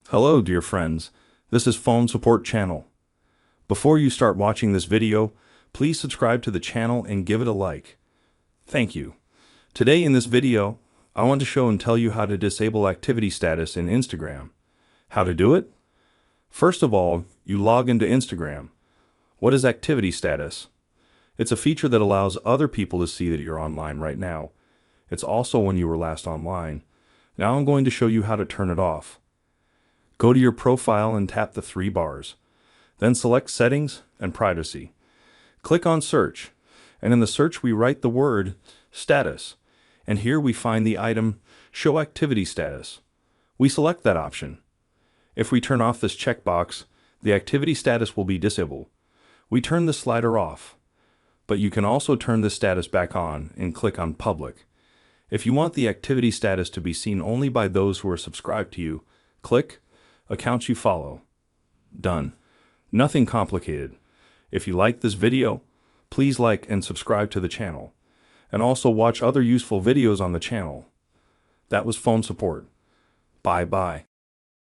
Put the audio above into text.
Hello, dear friends. This is Phone Support Channel. Before you start watching this video, please subscribe to the channel and give it a like. Thank you. Today in this video, I want to show and tell you how to disable activity status in Instagram. How to do it? First of all, you log into Instagram. What is activity status? It's a feature that allows other people to see that you're online right now. It's also when you were last online. Now I'm going to show you how to turn it off. Go to your profile and tap the three bars. Then select Settings and Privacy. Click on Search, and in the search we write the word Status, and here we find the item Show Activity Status. We select that option. If we turn off this checkbox, the activity status will be disabled. We turn the slider off, but you can also turn the status back on and click on Public. If you want the activity status to be seen only by those who are subscribed to you, click Accounts you follow. Done. Nothing complicated. If you like this video, please like and subscribe to the channel, and also watch other useful videos on the channel. That was Phone Support. Bye bye.